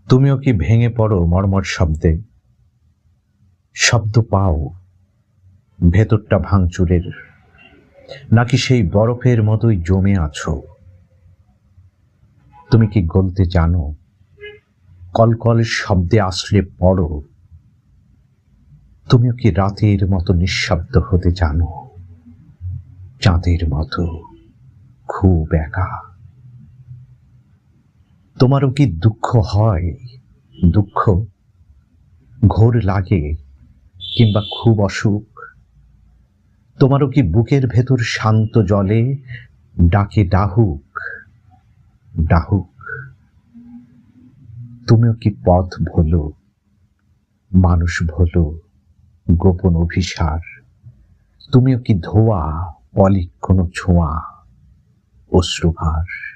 তুমিও কি ভেঙে পড়ো মর্মর শব্দে? শব্দ পাও ভেতরটা ভাঙচুরের, নাকি সেই বরফের মতোই জমে আছো? তুমি কি গলতে জানো? কলকল শব্দে আছড়ে পড়ো। তুমিও কি রাতের মতো নিঃশব্দ হতে জানো? চাঁদের মতো খুব একা। তোমারও কি দুঃখ হয়? দুঃখ ঘোর লাগে কিংবা খুব অসুখ? তোমারও কি বুকের ভেতর শান্ত জলে ডাকে ডাহুক ডাহুক? তুমিও কি পথ ভোলো, মানুষ ভোলো, গোপন অভিসার? তুমিও কি ধোয়া, অলিক কোনো ছোঁয়া, অশ্রুভার?